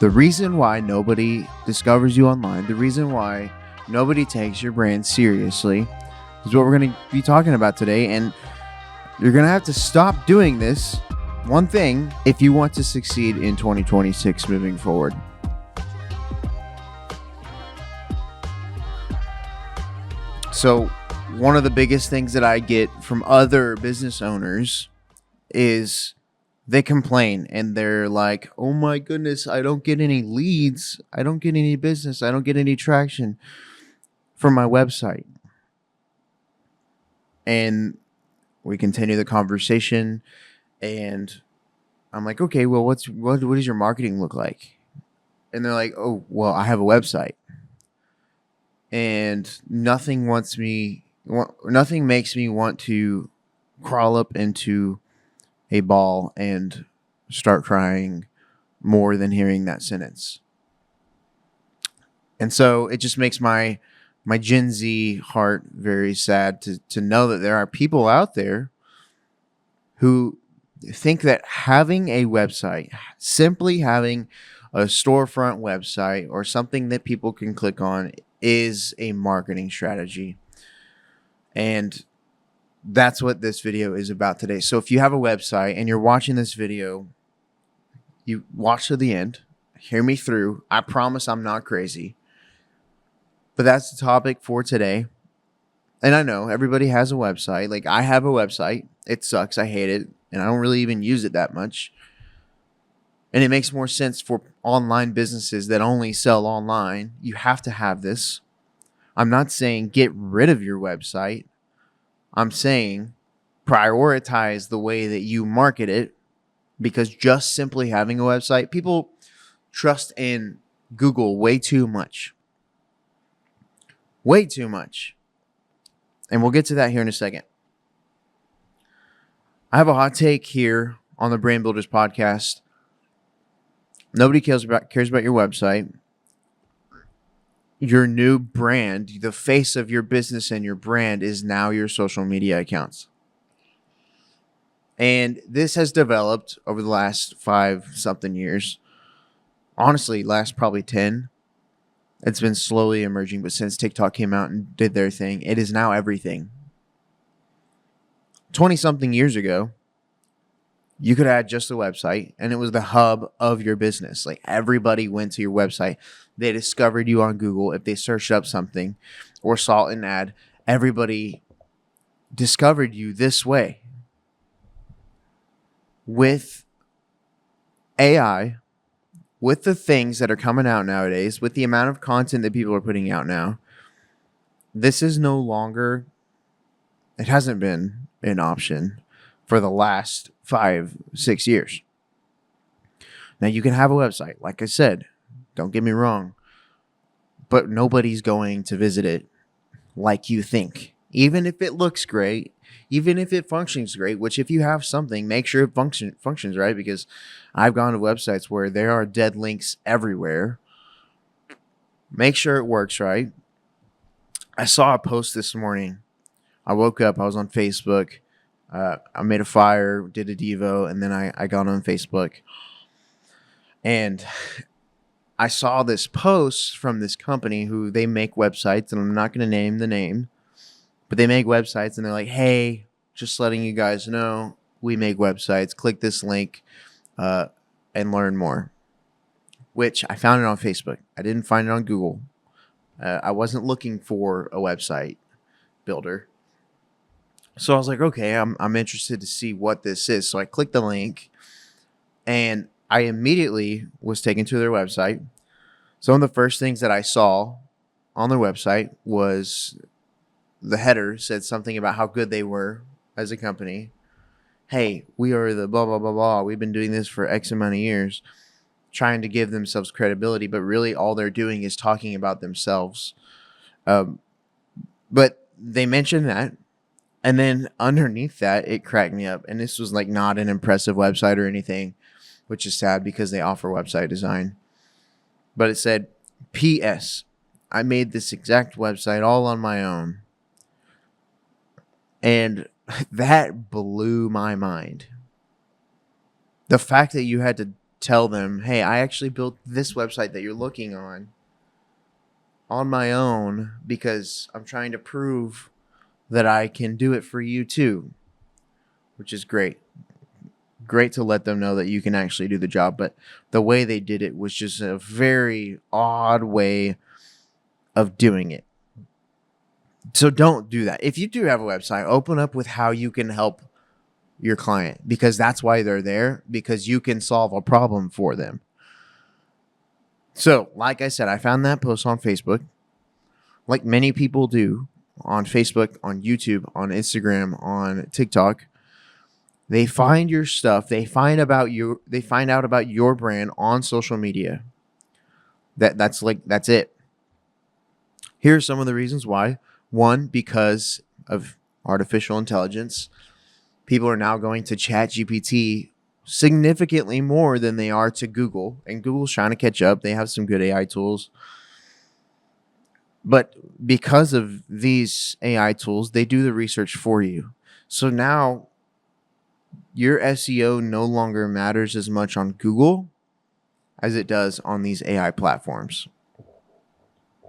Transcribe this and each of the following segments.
The reason why nobody discovers you online, the reason why nobody takes your brand seriously is what we're going to be talking about today. And you're going to have to stop doing this one thing if you want to succeed in 2026 moving forward. So one of the biggest things that I get from other business owners is they complain and they're like, oh my goodness, I don't get any leads. I don't get any business. I don't get any traction from my website. And we continue the conversation and I'm like, okay, well, what does your marketing look like? And they're like, oh, well, I have a website. And nothing makes me want to crawl up into a ball and start crying more than hearing that sentence. And so it just makes my Gen Z heart very sad to know that there are people out there who think that having a website, simply having a storefront website or something that people can click on is a marketing strategy. And that's what this video is about today. So if you have a website and you're watching this video, you watch to the end, hear me through. I promise I'm not crazy. But that's the topic for today. And I know everybody has a website. Like I have a website. It sucks. I hate it. And I don't really even use it that much. And it makes more sense for online businesses that only sell online. You have to have this. I'm not saying get rid of your website. I'm saying prioritize the way that you market it, because just simply having a website, people trust in Google way too much. Way too much. And we'll get to that here in a second. I have a hot take here on the Brand Builders podcast. Nobody cares about your website. Your new brand, the face of your business and your brand is now your social media accounts. And this has developed over the last 5-something years. Honestly, last probably 10. It's been slowly emerging, but since TikTok came out and did their thing, it is now everything. 20-something years ago, you could add just a website and it was the hub of your business. Like everybody went to your website. They discovered you on Google. If they searched up something or saw an ad, everybody discovered you this way. With AI, with the things that are coming out nowadays, with the amount of content that people are putting out now, this is no longer, it hasn't been an option for the last 5-6 years. Now you can have a website, like I said, don't get me wrong, but nobody's going to visit it like you think. Even if it looks great, even if it functions great, which if you have something, make sure it functions right, because I've gone to websites where there are dead links everywhere. Make sure it works right. I saw a post this morning. I woke up, I was on Facebook. I made a fire, did a Devo, and then I got on Facebook. And I saw this post from this company who they make websites, and I'm not going to name the name, but they make websites, and they're like, hey, just letting you guys know, we make websites. Click this link and learn more, which I found it on Facebook. I didn't find it on Google. I wasn't looking for a website builder. So I was like, okay, I'm interested to see what this is. So I clicked the link and I immediately was taken to their website. Some of the first things that I saw on their website was the header said something about how good they were as a company. Hey, we are the blah, blah, blah, blah. We've been doing this for X amount of years, trying to give themselves credibility, but really all they're doing is talking about themselves. But they mentioned that. And then underneath that, it cracked me up. And this was like not an impressive website or anything, which is sad because they offer website design. But it said, P.S. I made this exact website all on my own. And that blew my mind. The fact that you had to tell them, hey, I actually built this website that you're looking on my own because I'm trying to prove that I can do it for you too, which is great. Great to let them know that you can actually do the job. But the way they did it was just a very odd way of doing it. So don't do that. If you do have a website, open up with how you can help your client, because that's why they're there, because you can solve a problem for them. So, like I said, I found that post on Facebook, like many people do on Facebook, on YouTube, on Instagram, on TikTok. They find your stuff. They find out about your brand on social media. That's it. Here are some of the reasons why. One, because of artificial intelligence. People are now going to ChatGPT significantly more than they are to Google. And Google's trying to catch up. They have some good AI tools. But because of these AI tools, they do the research for you. So now your SEO no longer matters as much on Google as it does on these AI platforms.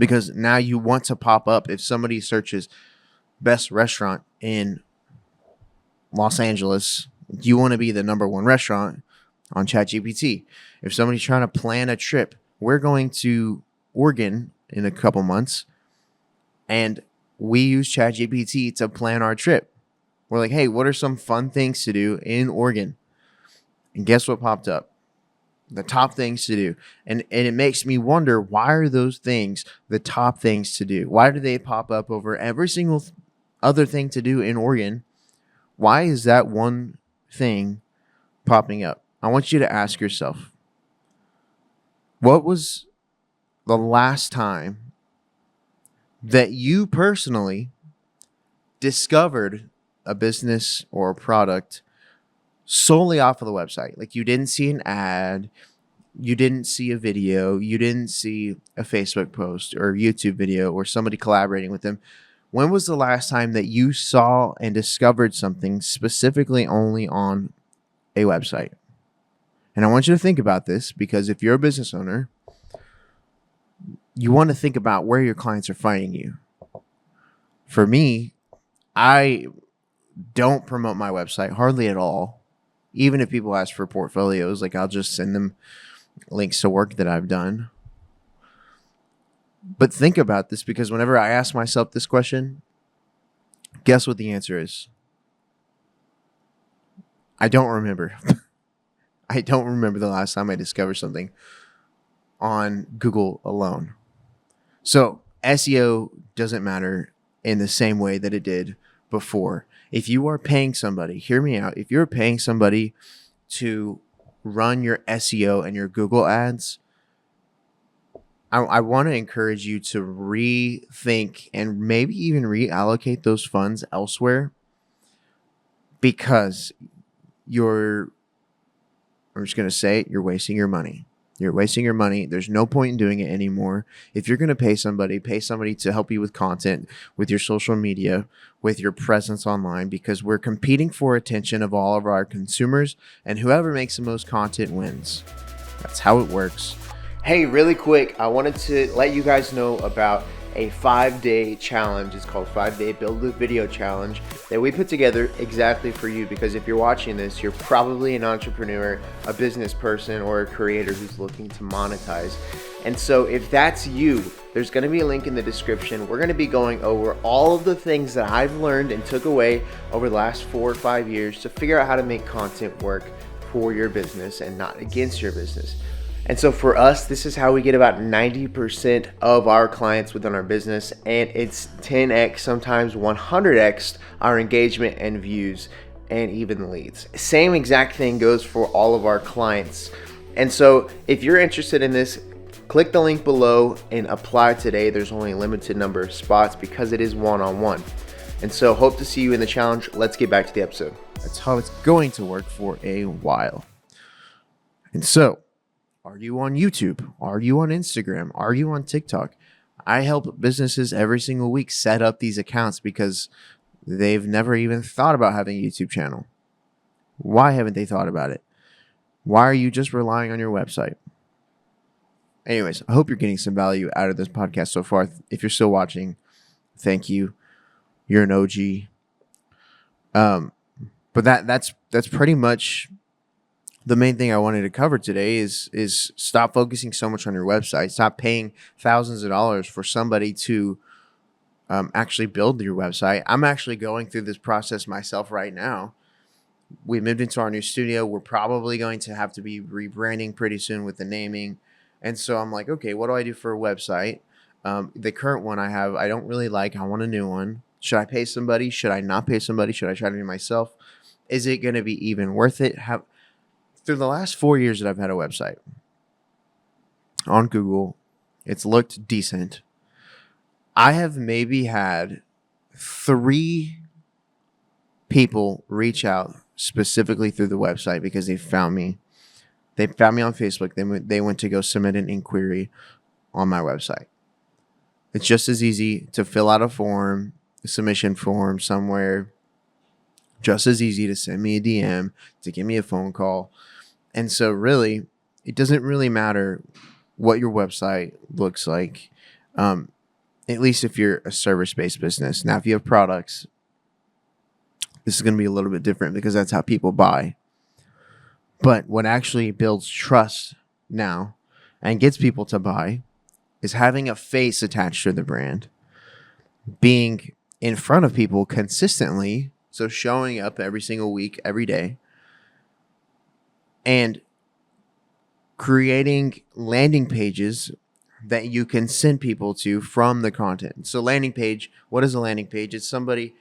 Because now you want to pop up. If somebody searches best restaurant in Los Angeles, you want to be the number one restaurant on ChatGPT. If somebody's trying to plan a trip, we're going to Oregon in a couple months, and we use ChatGPT to plan our trip. We're like, hey, what are some fun things to do in Oregon? And guess what popped up? The top things to do. And it makes me wonder, why are those things the top things to do? Why do they pop up over every single other thing to do in Oregon? Why is that one thing popping up? I want you to ask yourself, what was the last time that you personally discovered a business or a product solely off of the website? Like, you didn't see an ad, you didn't see a video, you didn't see a Facebook post or a YouTube video or somebody collaborating with them. When was the last time that you saw and discovered something specifically only on a website? And I want you to think about this, because if you're a business owner, you want to think about where your clients are finding you. For me, I don't promote my website hardly at all. Even if people ask for portfolios, like, I'll just send them links to work that I've done. But think about this, because whenever I ask myself this question, guess what the answer is? I don't remember. I don't remember the last time I discovered something on Google alone. So SEO doesn't matter in the same way that it did before. If you are paying somebody, hear me out. If you're paying somebody to run your SEO and your Google ads, I want to encourage you to rethink and maybe even reallocate those funds elsewhere, because I'm just going to say it, you're wasting your money. You're wasting your money. There's no point in doing it anymore. If you're going to pay somebody to help you with content, with your social media, with your presence online, because we're competing for attention of all of our consumers, and whoever makes the most content wins. That's how it works. Hey, really quick, I wanted to let you guys know about a 5-day challenge. It's called 5-Day Build a Video Challenge that we put together exactly for you, because if you're watching this, you're probably an entrepreneur, a business person, or a creator who's looking to monetize. And so if that's you, there's going to be a link in the description. We're going to be going over all of the things that I've learned and took away over the last 4 or 5 years to figure out how to make content work for your business and not against your business. And so for us, this is how we get about 90% of our clients within our business, and it's 10x, sometimes 100x our engagement and views and even leads. Same exact thing goes for all of our clients. And so if you're interested in this, click the link below and apply today. There's only a limited number of spots because it is one-on-one. And so hope to see you in the challenge. Let's get back to the episode. That's how it's going to work for a while. And so, are you on YouTube? Are you on Instagram? Are you on TikTok? I help businesses every single week set up these accounts because they've never even thought about having a YouTube channel. Why haven't they thought about it? Why are you just relying on your website? Anyways, I hope you're getting some value out of this podcast so far. If you're still watching, thank you. You're an OG. But that's pretty much the main thing I wanted to cover today is stop focusing so much on your website. Stop paying thousands of dollars for somebody to actually build your website. I'm actually going through this process myself right now. We moved into our new studio. We're probably going to have to be rebranding pretty soon with the naming. And so I'm like, okay, what do I do for a website? The current one I have, I don't really like. I want a new one. Should I pay somebody? Should I not pay somebody? Should I try to do it myself? Is it going to be even worth it? Through the last 4 years that I've had a website on Google, it's looked decent. I have maybe had 3 people reach out specifically through the website because they found me. They found me on Facebook. They went to go submit an inquiry on my website. It's just as easy to fill out a submission form somewhere. Just as easy to send me a DM, to give me a phone call. And so really, it doesn't really matter what your website looks like, at least if you're a service-based business. Now, if you have products, this is going to be a little bit different because that's how people buy. But what actually builds trust now and gets people to buy is having a face attached to the brand, being in front of people consistently, so showing up every single week, every day, and creating landing pages that you can send people to from the content. So landing page, what is a landing page? It's basically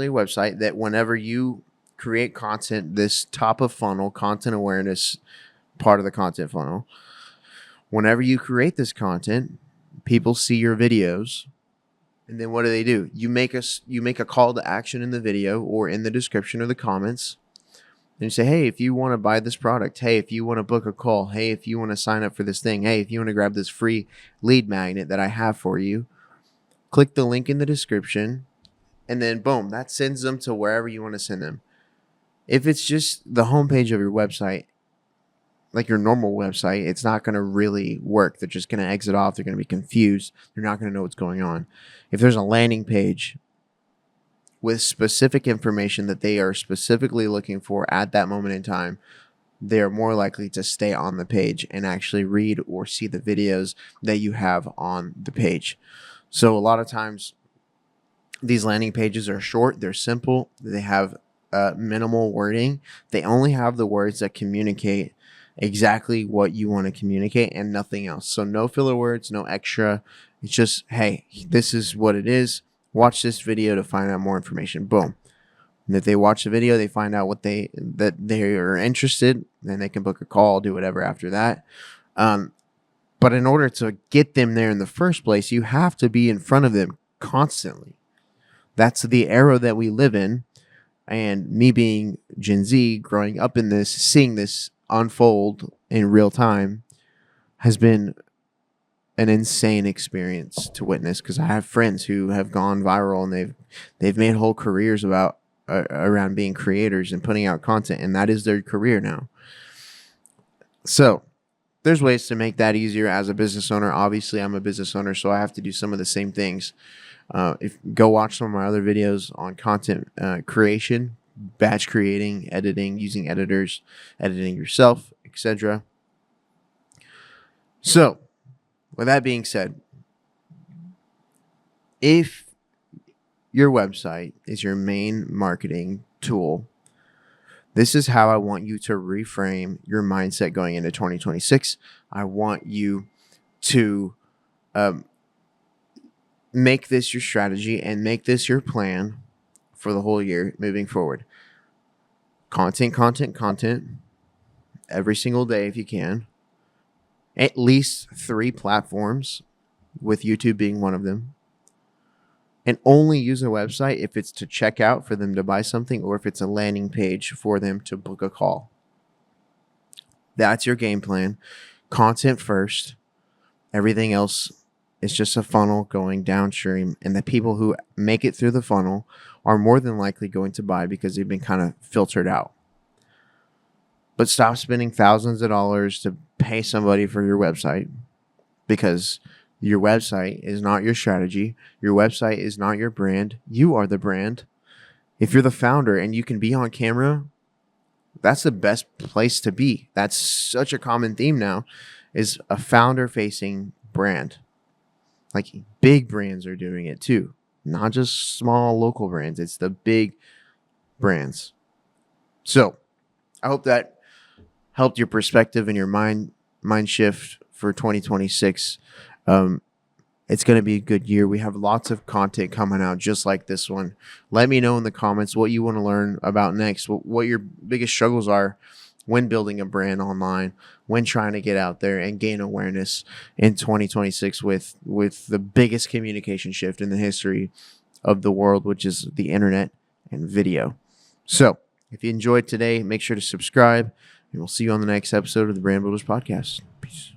a website that whenever you create content, this top of funnel, content awareness part of the content funnel, whenever you create this content, people see your videos. And then what do? You make a call to action in the video or in the description or the comments. And you say, hey, if you want to buy this product, hey, if you want to book a call, hey, if you want to sign up for this thing, hey, if you want to grab this free lead magnet that I have for you, click the link in the description, and then boom, that sends them to wherever you want to send them. If it's just the homepage of your website, like your normal website, it's not going to really work. They're just going to exit off. They're going to be confused. They're not going to know what's going on. If there's a landing page with specific information that they are specifically looking for at that moment in time, they are more likely to stay on the page and actually read or see the videos that you have on the page. So a lot of times these landing pages are short, they're simple, they have minimal wording. They only have the words that communicate exactly what you want to communicate and nothing else. So no filler words, no extra. It's just, hey, this is what it is. Watch this video to find out more information. Boom. And if they watch the video, they find out that they are interested, then they can book a call, do whatever after that. But in order to get them there in the first place, you have to be in front of them constantly. That's the era that we live in. And me being Gen Z, growing up in this, seeing this unfold in real time has been an insane experience to witness, because I have friends who have gone viral and they've made whole careers around being creators and putting out content, and that is their career now. So there's ways to make that easier as a business owner. Obviously, I'm a business owner, so I have to do some of the same things. Go watch some of my other videos on content creation, batch creating, editing, using editors, editing yourself, etc. So, with that being said, if your website is your main marketing tool, this is how I want you to reframe your mindset going into 2026. I want you to make this your strategy and make this your plan for the whole year moving forward. Content every single day if you can. At least 3 platforms, with YouTube being one of them. And only use a website if it's to check out for them to buy something, or if it's a landing page for them to book a call. That's your game plan. Content first. Everything else is just a funnel going downstream. And the people who make it through the funnel are more than likely going to buy because they've been kind of filtered out. But stop spending thousands of dollars to pay somebody for your website, because your website is not your strategy. Your website is not your brand. You are the brand. If you're the founder and you can be on camera, that's the best place to be. That's such a common theme now, is a founder facing brand. Like, big brands are doing it too, not just small local brands. It's the big brands. So I hope that helped your perspective and your mind shift for 2026. It's going to be a good year. We have lots of content coming out just like this one. Let me know in the comments what you want to learn about next, what your biggest struggles are when building a brand online, when trying to get out there and gain awareness in 2026 with the biggest communication shift in the history of the world, which is the internet and video. So if you enjoyed today, make sure to subscribe, and we'll see you on the next episode of the Brand Builders Podcast. Peace.